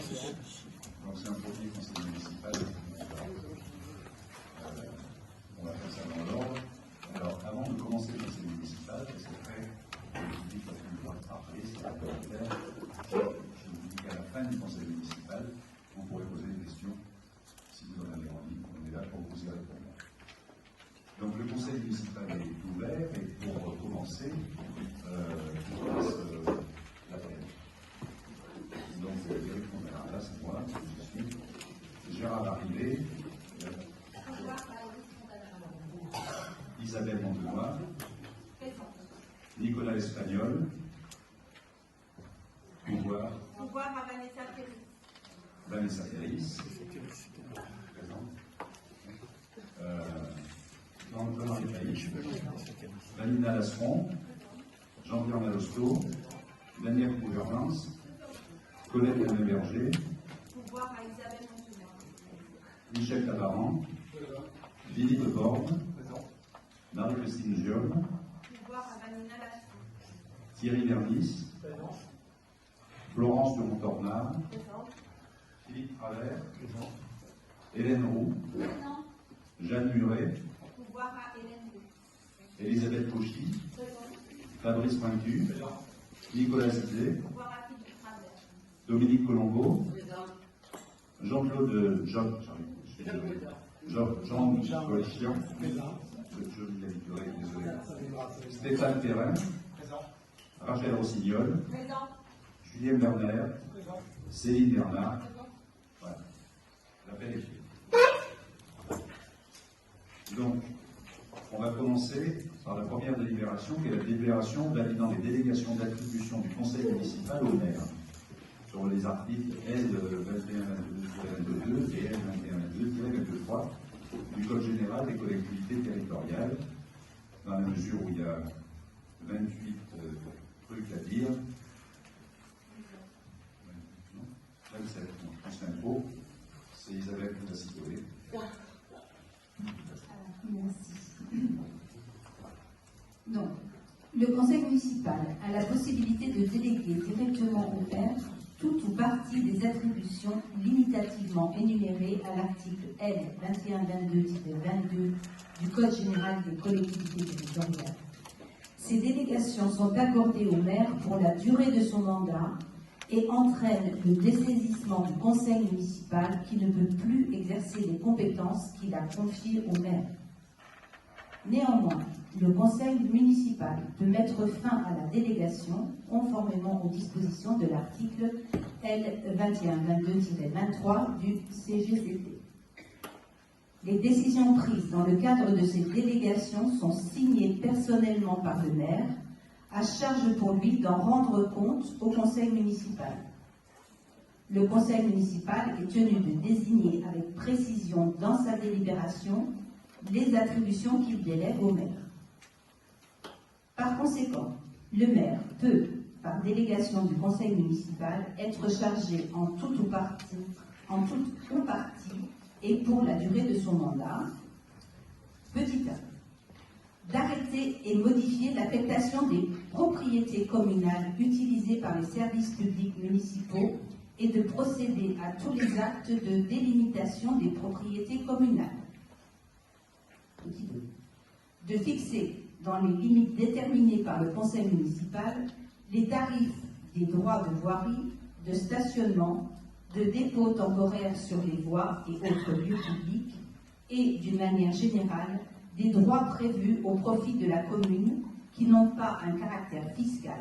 Donc c'est un premier conseil municipal. On va faire ça dans l'ordre. Alors avant de commencer le conseil municipal, parce qu'après, je vous dis qu'il va falloir parler, c'est pas volontaire. Je vous dis qu'à la fin du conseil municipal, vous pourrez poser des questions si vous en avez envie. On est là pour vous y répondre. Donc le conseil municipal est ouvert et pour commencer, je passe l'appel. Donc Eric Fontanara, c'est moi, je suis. Gérard Larrivé, Isabelle Montenoy, Nicolas Espagnol, pouvoir à Vanessa Péris. Vanessa Péris, présente. Dans les pays, Vanina Lasseron, Jean-Pierre Malosco, Daniel Gouvernance, Colette Berger, Pouvoir à Isabelle Montenoy. Michel Tabaran, Philippe Borne, Marie-Christine Giol, Pouvoir à Vanina Lasseron. Thierry Vernis, Florence de Montornard, Philippe Travers, Hélène Roux, Jeanne Muret, Pouvoir à Hélène Roux. Elisabeth Cauchy, Fabrice Pointu, Nicolas Zizé, Pouvoir à Philippe Travers. Dominique Colombo, Jean-Claude Jean Golichian, je m'y habituerai, désolé. Stéphane Perrin, Rachel Rossignol, Julien Bernard, Céline Bernard. Voilà. L'appel est fait. Donc, on va commencer par la première délibération, qui est la délibération validant les délégations d'attribution du conseil municipal au maire, sur les articles L2122-22 et L2122-23 du Code général des collectivités territoriales, dans la mesure où il y a 28 trucs à dire. 27, non, je pense qu'un gros, c'est Isabelle qui va s'y coller. Merci. Donc, le conseil municipal a la possibilité de déléguer directement au maire toute ou partie des attributions limitativement énumérées à l'article L 2122-22 du Code général des collectivités territoriales. Ces délégations sont accordées au maire pour la durée de son mandat et entraînent le dessaisissement du conseil municipal qui ne peut plus exercer les compétences qu'il a confiées au maire. Néanmoins, le conseil municipal peut mettre fin à la délégation conformément aux dispositions de l'article L 2122-23 du CGCT. Les décisions prises dans le cadre de ces délégations sont signées personnellement par le maire, à charge pour lui d'en rendre compte au conseil municipal. Le conseil municipal est tenu de désigner avec précision dans sa délibération les attributions qu'il délègue au maire. Par conséquent, le maire peut, par délégation du conseil municipal, être chargé en tout ou partie et pour la durée de son mandat, petit 1, d'arrêter et modifier l'affectation des propriétés communales utilisées par les services publics municipaux et de procéder à tous les actes de délimitation des propriétés communales. Petit 2, de fixer, dans les limites déterminées par le conseil municipal, les tarifs des droits de voirie, de stationnement, de dépôt temporaire sur les voies et autres lieux publics et, d'une manière générale, des droits prévus au profit de la commune qui n'ont pas un caractère fiscal.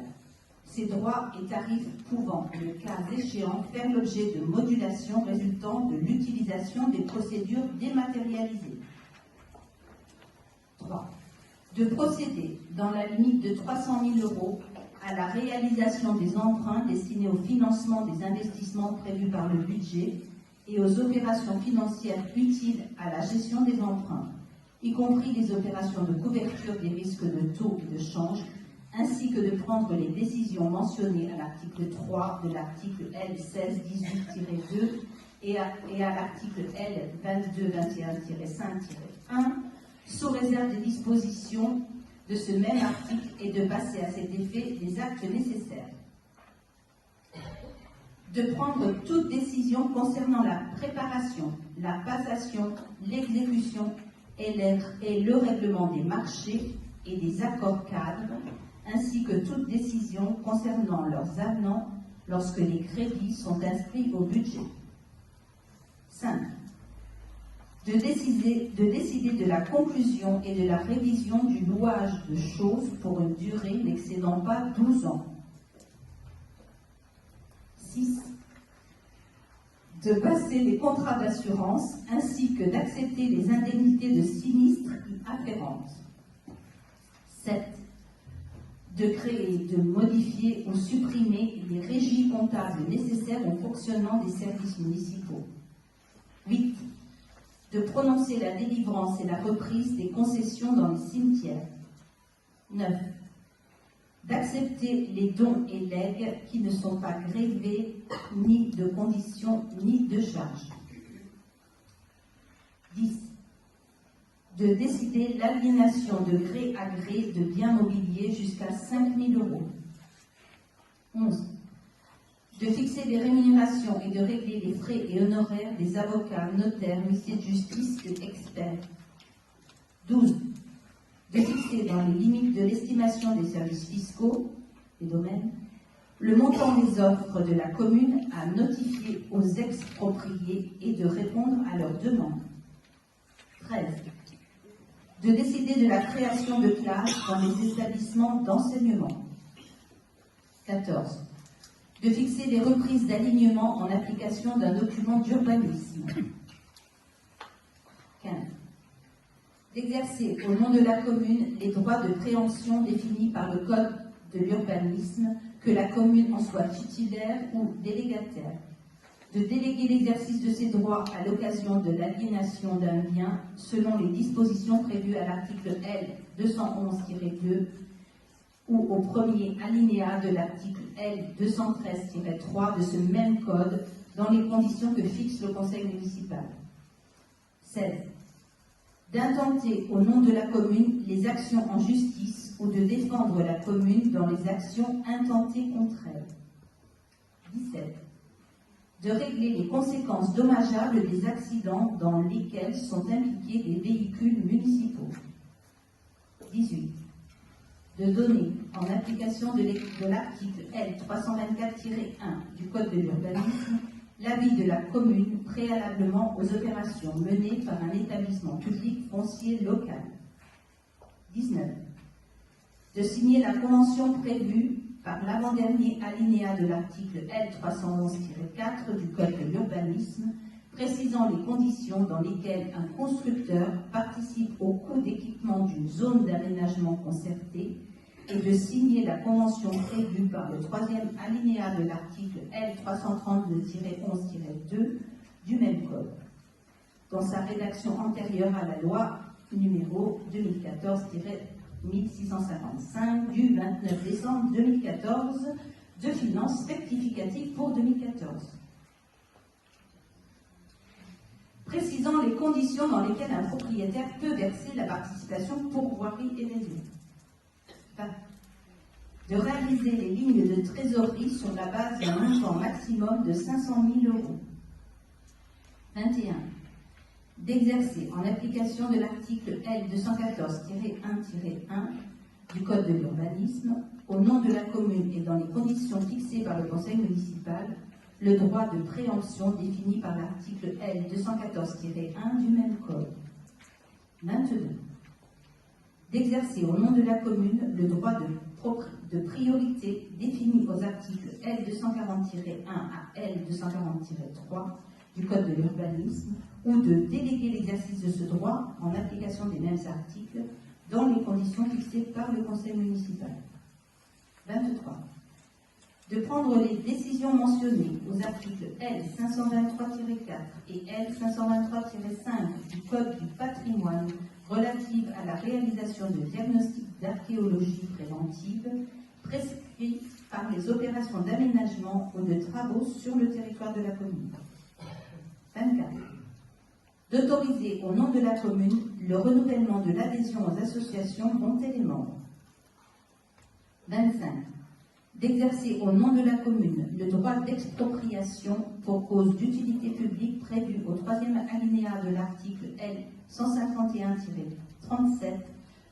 Ces droits et tarifs pouvant, le cas échéant, faire l'objet de modulations résultant de l'utilisation des procédures dématérialisées. 3. De procéder, dans la limite de 300 000 € à la réalisation des emprunts destinés au financement des investissements prévus par le budget et aux opérations financières utiles à la gestion des emprunts, y compris les opérations de couverture des risques de taux et de change, ainsi que de prendre les décisions mentionnées à l'article 3 de l'article L 1618-2 et à l'article L 2221-5-1, sous réserve des dispositions de ce même article et de passer à cet effet les actes nécessaires. de prendre toute décision concernant la préparation, la passation, l'exécution et le règlement des marchés et des accords cadres, ainsi que toute décision concernant leurs avenants lorsque les crédits sont inscrits au budget. 5. De décider de la conclusion et de la révision du louage de choses pour une durée n'excédant pas 12 ans. 6. De passer les contrats d'assurance ainsi que d'accepter les indemnités de sinistres y afférentes. 7. De créer, de modifier ou supprimer les régies comptables nécessaires au fonctionnement des services municipaux. 8. De prononcer la délivrance et la reprise des concessions dans les cimetières. 9. D'accepter les dons et legs qui ne sont pas grevés ni de conditions ni de charges. 10. De décider l'aliénation de gré à gré de biens mobiliers jusqu'à 5 000 €. 11. De fixer les rémunérations et de régler les frais et honoraires des avocats, notaires, huissiers de justice et experts. 12. De fixer dans les limites de l'estimation des services fiscaux, des domaines, le montant des offres de la commune à notifier aux expropriés et de répondre à leurs demandes. 13. De décider de la création de classes dans les établissements d'enseignement. 14. De fixer les reprises d'alignement en application d'un document d'urbanisme. 15. D'exercer au nom de la commune les droits de préemption définis par le Code de l'urbanisme, que la commune en soit titulaire ou délégataire. De déléguer l'exercice de ces droits à l'occasion de l'aliénation d'un bien selon les dispositions prévues à l'article L. 211-2 ou au premier alinéa de l'article L. 213-3 de ce même code dans les conditions que fixe le conseil municipal. 16. D'intenter au nom de la commune les actions en justice ou de défendre la commune dans les actions intentées contre elle. 17. De régler les conséquences dommageables des accidents dans lesquels sont impliqués des véhicules municipaux. 18. De donner, en application de l'article L. 324-1 du Code de l'urbanisme, l'avis de la commune préalablement aux opérations menées par un établissement public foncier local. 19. De signer la convention prévue par l'avant-dernier alinéa de l'article L. 311-4 du Code de l'urbanisme, précisant les conditions dans lesquelles un constructeur participe au coût d'équipement d'une zone d'aménagement concertée et de signer la convention prévue par le troisième alinéa de l'article L. 332-11-2 du même code, dans sa rédaction antérieure à la loi numéro 2014-1655 du 29 décembre 2014 de finances rectificatives pour 2014. Précisant les conditions dans lesquelles un propriétaire peut verser la participation pour voirie et réseau. 20. De réaliser les lignes de trésorerie sur la base d'un montant maximum de 500 000 €. 21. D'exercer, en application de l'article L. 214-1-1 du Code de l'urbanisme, au nom de la commune et dans les conditions fixées par le conseil municipal, le droit de préemption défini par l'article L. 214-1 du même code. 22. D'exercer au nom de la commune le droit de priorité défini aux articles L. 240-1 à L. 240-3 du Code de l'urbanisme ou de déléguer l'exercice de ce droit en application des mêmes articles dans les conditions fixées par le conseil municipal. 23. De prendre les décisions mentionnées aux articles L. 523-4 et L. 523-5 du Code du patrimoine relatives à la réalisation de diagnostics d'archéologie préventive prescrits par les opérations d'aménagement ou de travaux sur le territoire de la commune. 24. D'autoriser au nom de la commune le renouvellement de l'adhésion aux associations dont elle est membre. 25. d'exercer au nom de la commune le droit d'expropriation pour cause d'utilité publique prévu au 3e alinéa de l'article L. 151-37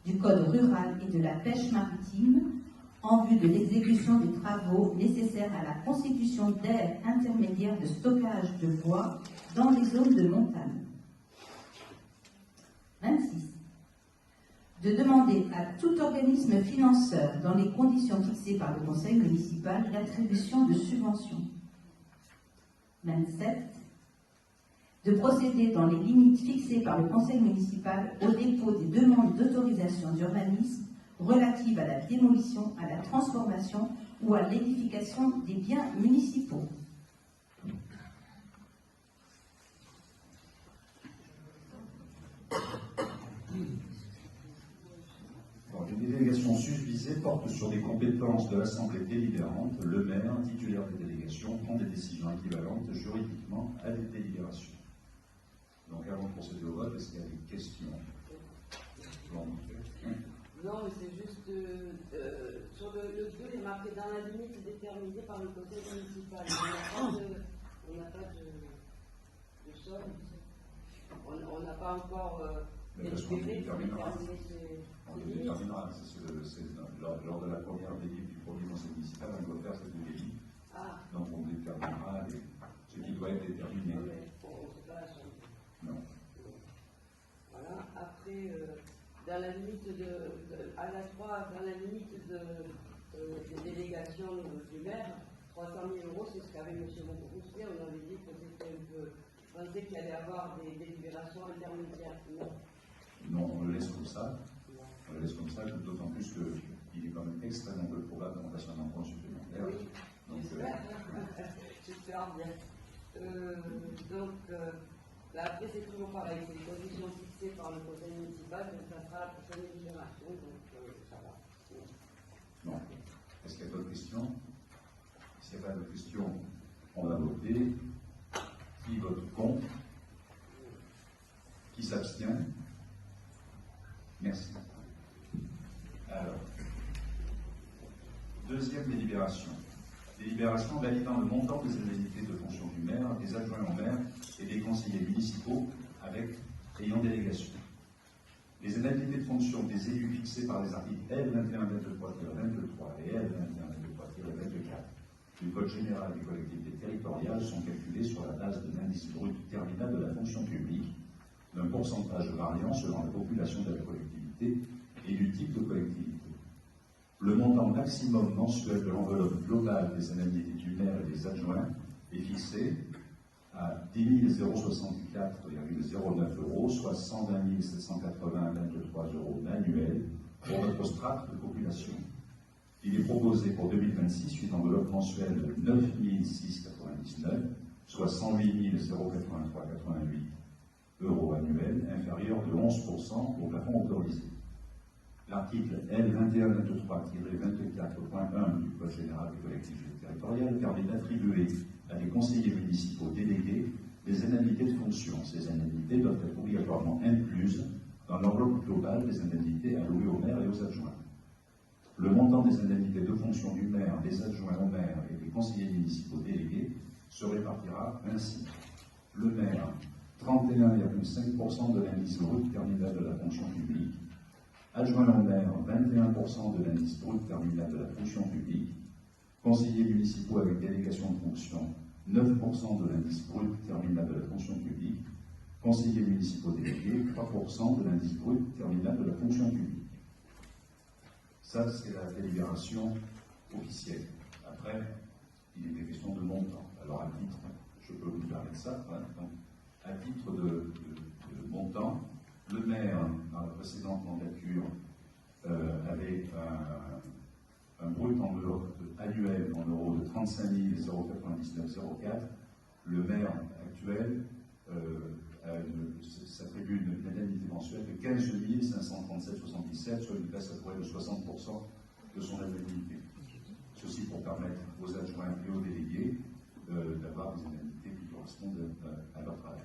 du Code rural et de la pêche maritime en vue de l'exécution des travaux nécessaires à la constitution d'aires intermédiaires de stockage de bois dans les zones de montagne. 26. De demander à tout organisme financeur, dans les conditions fixées par le conseil municipal, l'attribution de subventions. 27. De procéder dans les limites fixées par le conseil municipal au dépôt des demandes d'autorisation d'urbanisme relatives à la démolition, à la transformation ou à l'édification des biens municipaux. Les délégations susvisées portent sur des compétences de l'Assemblée délibérante. Le maire, titulaire des délégations, prend des décisions équivalentes juridiquement à des délibérations. Donc avant de procéder au vote, est-ce qu'il y a des questions? Non, mais c'est juste sur le 2, il est marqué dans la limite déterminée par le conseil municipal. On n'a pas de somme. On n'a pas encore délibéré. On le déterminera. Lors de la première délibération du premier conseil municipal, on doit faire cette délibération. Donc on déterminera ce qui doit être déterminé. Non. Voilà. Après, dans la limite à la 3, dans la limite des délégations du maire, 300 000 €, c'est ce qu'avait M. Montroussier. On avait dit que c'était un peu. On pensait qu'il allait y avoir des délibérations intermédiaires. Non, on le laisse comme ça. On le laisse comme ça, d'autant plus qu'il est quand même extrêmement peu probable qu'on fasse un emprunt supplémentaire. Oui, j'espère bien. Après, c'est toujours pareil, c'est les conditions fixées par le conseil municipal, donc ça sera la prochaine délibération, donc ça va. Non. Est-ce qu'il y a d'autres questions? S'il n'y a pas de questions, on va voter. Qui vote contre? Qui s'abstient? Merci. Alors, deuxième délibération. Délibération validant le montant des indemnités de fonction du maire, des adjoints au maire et des conseillers municipaux ayant délégation. Les indemnités de fonction des élus fixées par les articles L2123-23 et L2123-24 du Code général des collectivités territoriales sont calculées sur la base d'un indice brut terminal de la fonction publique, d'un pourcentage variant selon la population de la collectivité et du type de collectivité. Le montant maximum mensuel de l'enveloppe globale des indemnités du maire et des adjoints est fixé à 10 064,09 €, soit 120 780,23 € annuels pour notre strate de population. Il est proposé pour 2026 une enveloppe mensuelle de 9 699, soit 108 083,88 € annuels, inférieur de 11% au plafond autorisé. L'article L2123-24.1 du Code général des collectivités territoriales permet d'attribuer à des conseillers municipaux délégués des indemnités de fonction. Ces indemnités doivent être obligatoirement incluses dans l'enveloppe globale des indemnités allouées aux maires et aux adjoints. Le montant des indemnités de fonction du maire, des adjoints au maire et des conseillers municipaux délégués se répartira ainsi. Le maire, 31,5% de l'indice brut terminal de la fonction publique. Adjoint au maire, 21% de l'indice brut terminal de la fonction publique. Conseillers municipaux avec délégation de fonction, 9% de l'indice brut terminal de la fonction publique. Conseillers municipaux délégués, 3% de l'indice brut terminal de la fonction publique. Ça, c'est la délibération officielle. Après, il est des questions de montant. Alors, à titre, je peux vous parler de ça. Donc, à titre de montant, le maire, dans la précédente mandature, avait un brut enveloppe annuel en euros de 35 099,04. Le maire actuel s'attribue une indemnité mensuelle de 15 537,77, soit une baisse à peu près de 60% de son indemnité. Ceci pour permettre aux adjoints et aux délégués d'avoir des indemnités qui correspondent à leur travail.